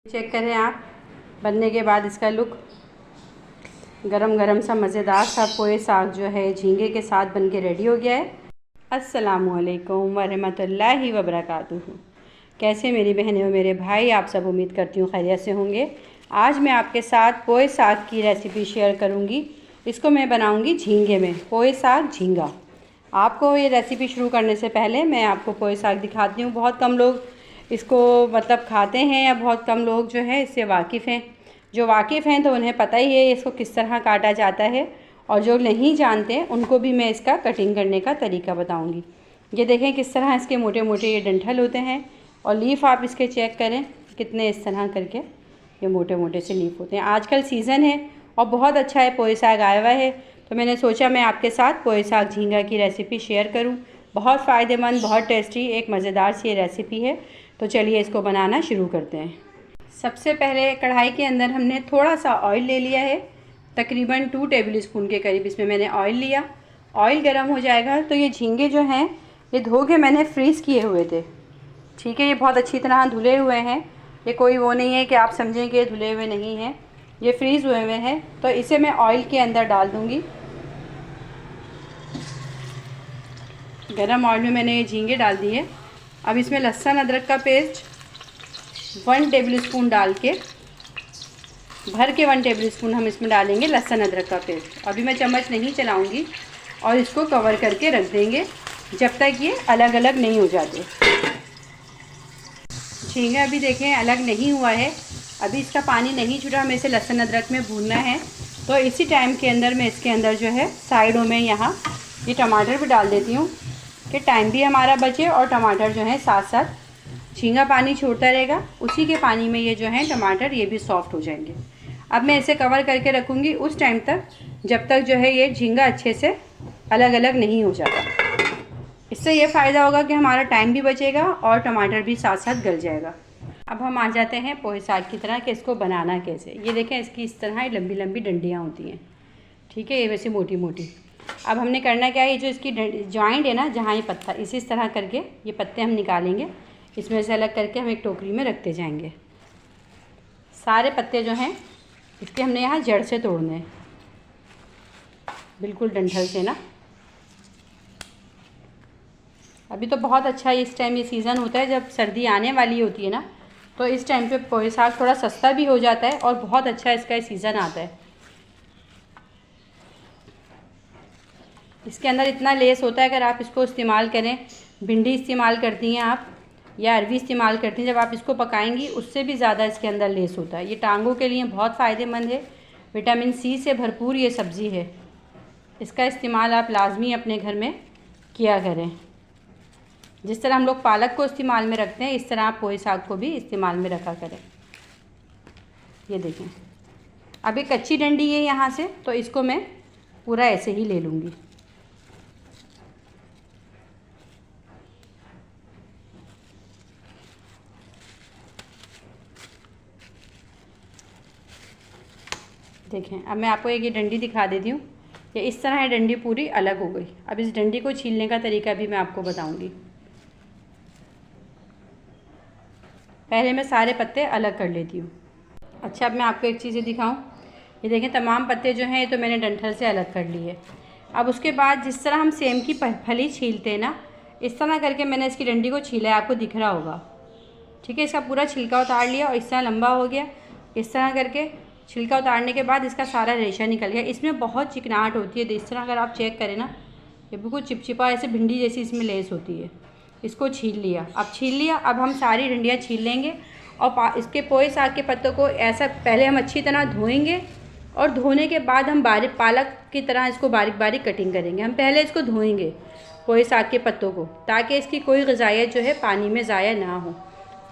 Check करें आप बनने के बाद इसका लुक। गरम गरम सा मज़ेदार सा पोए साग जो है झींगे के साथ बन के रेडी हो गया है। अस्सलामुअलैकुम वरहमतुल्लाहि वबरकातुहू। कैसे मेरी बहनें और मेरे भाई, आप सब उम्मीद करती हूँ खैरियत से होंगे। आज मैं आपके साथ पोए साग की रेसिपी शेयर करूँगी। इसको मैं बनाऊँगी झींगे में, पोए साग झींगा। आपको ये रेसिपी शुरू करने से पहले मैं आपको पोए साग दिखाती हूँ। बहुत कम लोग इसको खाते हैं या बहुत कम लोग जो है इससे वाकिफ़ हैं। जो वाकिफ़ हैं तो उन्हें पता ही है इसको किस तरह काटा जाता है, और जो नहीं जानते उनको भी मैं इसका कटिंग करने का तरीका बताऊंगी। ये देखें किस तरह इसके मोटे मोटे ये डंठल होते हैं, और लीफ आप इसके चेक करें कितने इस तरह करके ये मोटे मोटे से लीफ होते हैं। आजकल सीज़न है और बहुत अच्छा है पोए साग आया हुआ है, तो मैंने सोचा मैं आपके साथ पोए साग झींगा की रेसिपी शेयर करूँ। बहुत फ़ायदेमंद, बहुत टेस्टी, एक मज़ेदार सी रेसिपी है। तो चलिए इसको बनाना शुरू करते हैं। सबसे पहले कढ़ाई के अंदर हमने थोड़ा सा ऑयल ले लिया है, तकरीबन 2 टेबल स्पून के करीब इसमें मैंने ऑयल लिया। ऑयल गर्म हो जाएगा तो ये झींगे जो हैं ये धो के मैंने फ्रीज़ किए हुए थे। ठीक है, ये बहुत अच्छी तरह धुले हुए हैं। ये कोई वो नहीं है कि आप समझें कि धुले हुए नहीं हैं, ये फ्रीज़ हुए हुए हैं। तो इसे मैं ऑयल के अंदर डाल दूँगी। गरम ऑयल में मैंने ये झींगे डाल दिए। अब इसमें लहसुन अदरक का पेस्ट 1 टेबल स्पून डाल के, भर के 1 टेबल स्पून हम इसमें डालेंगे लहसुन अदरक का पेस्ट। अभी मैं चम्मच नहीं चलाऊंगी और इसको कवर करके रख देंगे जब तक ये अलग अलग नहीं हो जाते। झींगा अभी देखें अलग नहीं हुआ है, अभी इसका पानी नहीं छूटा, हमें इसे लहसुन अदरक में भूनना है। तो इसी टाइम के अंदर मैं इसके अंदर जो है साइडों में यहाँ ये टमाटर भी डाल देती हूँ कि टाइम भी हमारा बचे और टमाटर जो है साथ साथ झींगा पानी छोड़ता रहेगा, उसी के पानी में ये जो है टमाटर ये भी सॉफ्ट हो जाएंगे। अब मैं इसे कवर करके रखूँगी उस टाइम तक जब तक जो है ये झींगा अच्छे से अलग अलग नहीं हो जाता। इससे ये फ़ायदा होगा कि हमारा टाइम भी बचेगा और टमाटर भी साथ साथ गल जाएगा। अब हम आ जाते हैं पोहे साग की तरह कि इसको बनाना कैसे। ये देखें इसकी इस तरह लंबी लंबी डंडियाँ होती हैं, ठीक है, ये वैसे मोटी मोटी। अब हमने करना क्या है, ये जो इसकी जॉइंट है ना, जहाँ ये पत्ता इसी तरह करके ये पत्ते हम निकालेंगे, इसमें से अलग करके हम एक टोकरी में रखते जाएंगे। सारे पत्ते जो हैं इसके हमने यहाँ जड़ से तोड़ने हैं, बिल्कुल डंठल से ना। अभी तो बहुत अच्छा है, इस टाइम ये सीज़न होता है जब सर्दी आने वाली होती है ना, तो इस टाइम पे पोहे साग थोड़ा सस्ता भी हो जाता है और बहुत अच्छा इसका सीज़न आता है। इसके अंदर इतना लेस होता है, अगर आप इसको इस्तेमाल करें, भिंडी इस्तेमाल करती हैं आप या अरवी इस्तेमाल करती हैं, जब आप इसको पकाएंगी उससे भी ज़्यादा इसके अंदर लेस होता है। ये टांगों के लिए बहुत फ़ायदेमंद है, विटामिन सी से भरपूर ये सब्ज़ी है। इसका इस्तेमाल आप लाजमी अपने घर में किया करें। जिस तरह हम लोग पालक को इस्तेमाल में रखते हैं, इस तरह आप पोहे साग को भी इस्तेमाल में रखा करें। ये देखें अभी कच्ची डंडी है यहाँ से, तो इसको मैं पूरा ऐसे ही ले लूँगी। देखें अब मैं आपको एक ये डंडी दिखा देती हूँ, ये इस तरह है, डंडी पूरी अलग हो गई। अब इस डंडी को छीलने का तरीका भी मैं आपको बताऊँगी। पहले मैं सारे पत्ते अलग कर लेती हूँ। अच्छा, अब मैं आपको एक चीज़ दिखाऊँ, ये देखें तमाम पत्ते जो हैं ये तो मैंने डंठल से अलग कर लिए। अब उसके बाद जिस तरह हम सेम की फली छीलते हैं ना, इस तरह करके मैंने इसकी डंडी को छीला है, आपको दिख रहा होगा, ठीक है। इसका पूरा छिलका उतार लिया और इस तरह लंबा हो गया। इस तरह करके छिलका उतारने के बाद इसका सारा रेशा निकल गया। इसमें बहुत चिकनाहट होती है, इस तरह अगर आप चेक करें ना, ये बिल्कुल चिपचिपा ऐसे भिंडी जैसी इसमें लेस होती है। इसको छील लिया, अब छील लिया, अब हम सारी डंडियाँ छील लेंगे और इसके पोहे साग के पत्तों को ऐसा पहले हम अच्छी तरह धोएंगे, और धोने के बाद हम बारीक पालक की तरह इसको बारीक बारीक कटिंग करेंगे। हम पहले इसको धोएंगे पोहे साग के पत्तों को, ताकि इसकी कोई ग़िज़ाइयत जो है पानी में ज़ाया ना हो।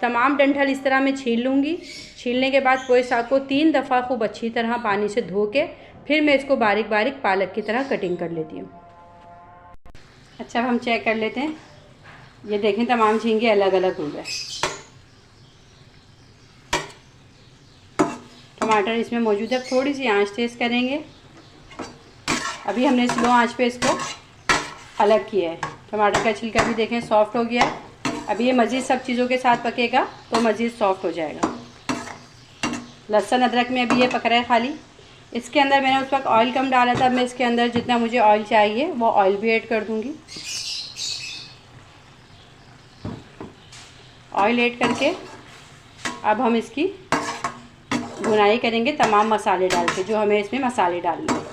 तमाम डंठल इस तरह मैं छील लूँगी। छीलने के बाद पोहे साग को 3 दफ़ा खूब अच्छी तरह पानी से धो के फिर मैं इसको बारीक बारीक पालक की तरह कटिंग कर लेती हूँ। अच्छा, अब हम चेक कर लेते हैं। ये देखें तमाम झींगे अलग अलग हो गए। टमाटर इसमें मौजूद है, थोड़ी सी आंच तेज़ करेंगे। अभी हमने स्लो आंच पे इसको अलग किया है। टमाटर का छिलका भी देखें सॉफ्ट हो गया है। अभी ये मज़ीद सब चीज़ों के साथ पकेगा तो मज़ीद सॉफ्ट हो जाएगा। लहसुन अदरक में अभी ये पक रहा है खाली। इसके अंदर मैंने उस वक्त ऑयल कम डाला था, मैं इसके अंदर जितना मुझे ऑयल चाहिए वो ऑयल भी ऐड कर दूँगी। ऑयल ऐड करके अब हम इसकी भुनाई करेंगे तमाम मसाले डाल के, जो हमें इसमें मसाले डालने हैं।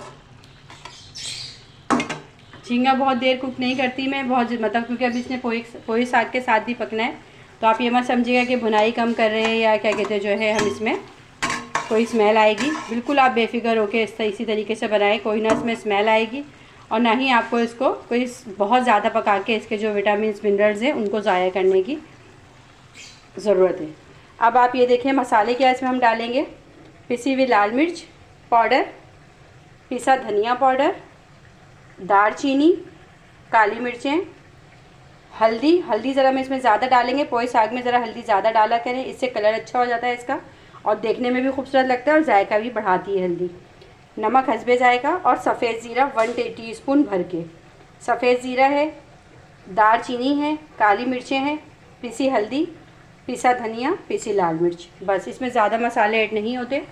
झींगा बहुत देर कुक नहीं करती मैं, बहुत मतलब, क्योंकि अभी इसने पोहे साग के साथ भी पकना है। तो आप ये मत समझिएगा कि भुनाई कम कर रहे हैं या क्या कहते हैं जो है हम इसमें कोई स्मेल आएगी। बिल्कुल आप बेफिक्र होकर इसी तरीके से बनाएं, कोई ना इसमें स्मेल आएगी और ना ही आपको इसको कोई बहुत ज़्यादा पका के इसके जो विटामिन मिनरल्स हैं उनको ज़ाया करने की ज़रूरत है। अब आप ये देखें मसाले क्या इसमें हम डालेंगे। पिसी हुई लाल मिर्च पाउडर, पिसा धनिया पाउडर, दालचीनी, काली मिर्चें, हल्दी ज़रा हम इसमें ज़्यादा डालेंगे। पोहे साग में ज़रा हल्दी ज़्यादा डाला करें, इससे कलर अच्छा हो जाता है इसका और देखने में भी खूबसूरत लगता है और जायका भी बढ़ाती है हल्दी। नमक हस्बे जायका और सफ़ेद ज़ीरा 1 टीस्पून भर के। सफ़ेद ज़ीरा है, दालचीनी है, काली मिर्चें हैं, पिसी हल्दी, पिसा धनिया, पिसी लाल मिर्च। बस, इसमें ज़्यादा मसाले ऐड नहीं होते।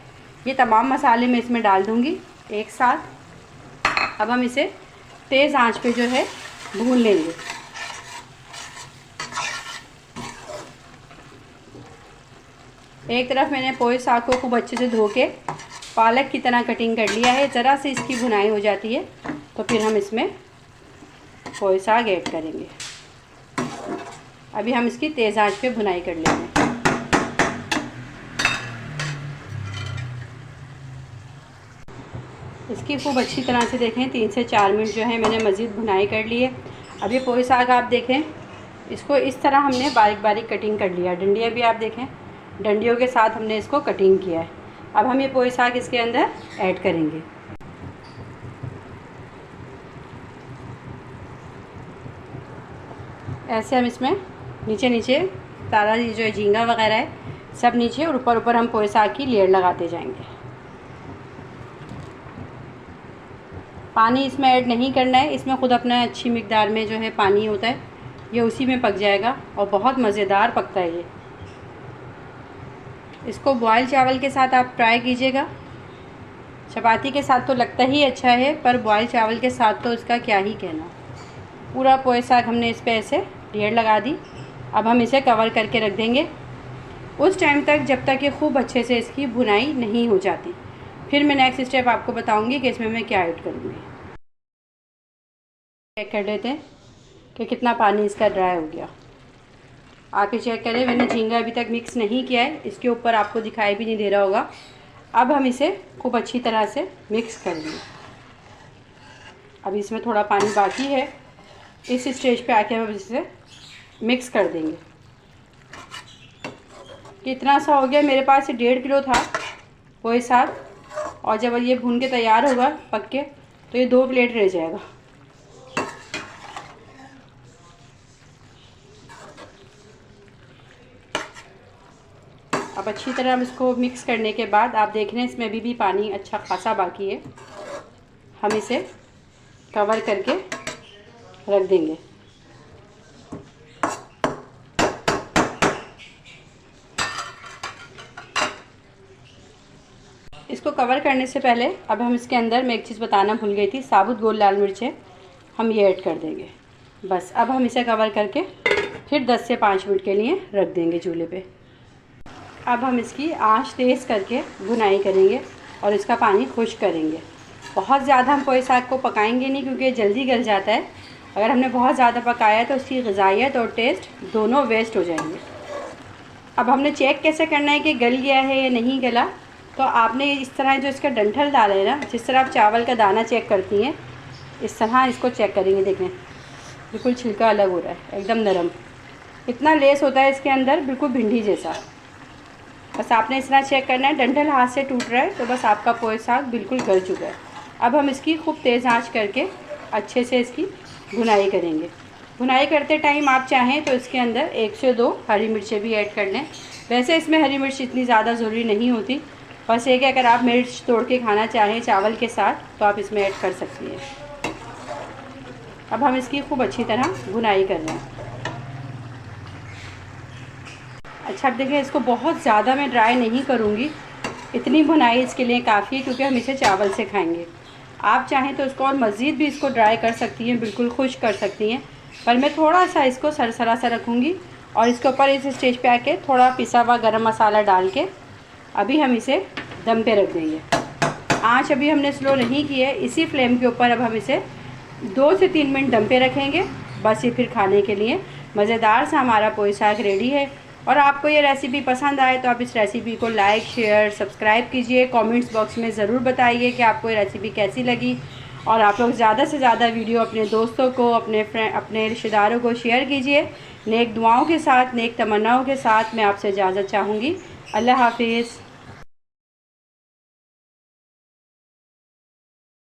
ये तमाम मसाले मैं इसमें डाल दूँगी एक साथ। अब हम इसे तेज़ आंच पे जो है भून लेंगे। एक तरफ मैंने पोहे साग को खूब अच्छे से धो के पालक की तरह कटिंग कर लिया है। ज़रा से इसकी भुनाई हो जाती है तो फिर हम इसमें पोहे साग ऐड करेंगे। अभी हम इसकी तेज़ आंच पे भुनाई कर लेंगे। इसकी खूब अच्छी तरह से देखें 3 से 4 मिनट जो है मैंने मज़ीद भुनाई कर ली है। अभी पोहे साग आप देखें, इसको इस तरह हमने बारीक बारीक कटिंग कर लिया। डंडियाँ भी आप देखें, डंडियों के साथ हमने इसको कटिंग किया है। अब हम ये पोहे साग इसके अंदर ऐड करेंगे। ऐसे हम इसमें नीचे नीचे सारा ये जो झींगा वगैरह है सब नीचे और ऊपर ऊपर हम पोहे साग की लेयर लगाते जाएंगे। पानी इसमें ऐड नहीं करना है, इसमें ख़ुद अपना अच्छी मिकदार में जो है पानी होता है, ये उसी में पक जाएगा और बहुत मज़ेदार पकता है ये। इसको बॉयल चावल के साथ आप ट्राई कीजिएगा। चपाती के साथ तो लगता ही अच्छा है, पर बॉयल चावल के साथ तो इसका क्या ही कहना। पूरा पोहे साग हमने इस पे ऐसे लेयर लगा दी। अब हम इसे कवर करके रख देंगे उस टाइम तक जब तक ये खूब अच्छे से इसकी भुनाई नहीं हो जाती। फिर मैं नेक्स्ट स्टेप आपको बताऊंगी कि इसमें मैं क्या ऐड करूँगी। चेक कर लेते हैं कि कितना पानी इसका ड्राई हो गया। आप ये चेक करें, मैंने झींगा अभी तक मिक्स नहीं किया है, इसके ऊपर आपको दिखाई भी नहीं दे रहा होगा। अब हम इसे खूब अच्छी तरह से मिक्स कर लेंगे। अब इसमें थोड़ा पानी बाकी है, इस स्टेज पे आके हम इसे मिक्स कर देंगे। कितना सा हो गया, मेरे पास 1.5 किलो था पोहे साग, और जब ये भून के तैयार होगा पक के तो ये 2 प्लेट रह जाएगा। अब अच्छी तरह हम इसको मिक्स करने के बाद आप देख रहे हैं इसमें अभी भी पानी अच्छा खासा बाकी है। हम इसे कवर करके रख देंगे। इसको कवर करने से पहले अब हम इसके अंदर, मैं एक चीज़ बताना भूल गई थी, साबुत गोल लाल मिर्चें हम ये ऐड कर देंगे। बस, अब हम इसे कवर करके फिर 10 से 5 मिनट के लिए रख देंगे चूल्हे पे। अब हम इसकी आंच तेज़ करके भुनाई करेंगे और इसका पानी खुश्क करेंगे। बहुत ज़्यादा हम पोहे साग को पकाएंगे नहीं, क्योंकि ये जल्दी गल जाता है। अगर हमने बहुत ज़्यादा पकाया तो उसकी ग़िज़ाइयत और टेस्ट दोनों वेस्ट हो जाएंगे। अब हमने चेक कैसे करना है कि गल गया है या नहीं गला, तो आपने इस तरह जो इसका डंठल डाला है ना, जिस तरह आप चावल का दाना चेक करती हैं, इस तरह इसको चेक करेंगे। देखें बिल्कुल छिलका अलग हो रहा है, एकदम नरम, इतना लेस होता है इसके अंदर, बिल्कुल भिंडी जैसा। बस आपने इस तरह चेक करना है, डंठल हाथ से टूट रहा है तो बस आपका पोहे साग बिल्कुल गल चुका है। अब हम इसकी खूब तेज़ आंच करके अच्छे से इसकी भुनाई करेंगे। भुनाई करते टाइम आप चाहें तो इसके अंदर 1 से 2 हरी मिर्चें भी ऐड कर लें। वैसे इसमें हरी मिर्च इतनी ज़्यादा ज़रूरी नहीं होती, बस एक अगर आप मिर्च तोड़ के खाना चाहें चावल के साथ तो आप इसमें ऐड कर सकती हैं। अब हम इसकी खूब अच्छी तरह भुनाई कर रहे हैं। अच्छा, अब देखिए इसको बहुत ज़्यादा मैं ड्राई नहीं करूँगी, इतनी भुनाई इसके लिए काफ़ी है क्योंकि हम इसे चावल से खाएंगे। आप चाहें तो इसको और मज़ीद भी इसको ड्राई कर सकती हैं, बिल्कुल खुश कर सकती हैं, पर मैं थोड़ा सा इसको सरसरा सा रखूँगी और इसके ऊपर इस स्टेज पे आके थोड़ा पिसा हुआ गरम मसाला डाल के अभी हम इसे दम पे रख देंगे। आँच अभी हमने स्लो नहीं की है, इसी फ्लेम के ऊपर अब हम इसे 2 से 3 मिनट दम पे रखेंगे। बस ये फिर खाने के लिए मज़ेदार सा हमारा पोई साग रेडी है। और आपको ये रेसिपी पसंद आए तो आप इस रेसिपी को लाइक, शेयर, सब्सक्राइब कीजिए। कमेंट्स बॉक्स में ज़रूर बताइए कि आपको ये रेसिपी कैसी लगी। और आप लोग ज़्यादा से ज़्यादा वीडियो अपने दोस्तों को, अपने रिश्तेदारों को शेयर कीजिए। नेक दुआओं के साथ, नेक तमन्नाओं के साथ मैं आपसे इजाज़त चाहूँगी। अल्लाह हाफिज़।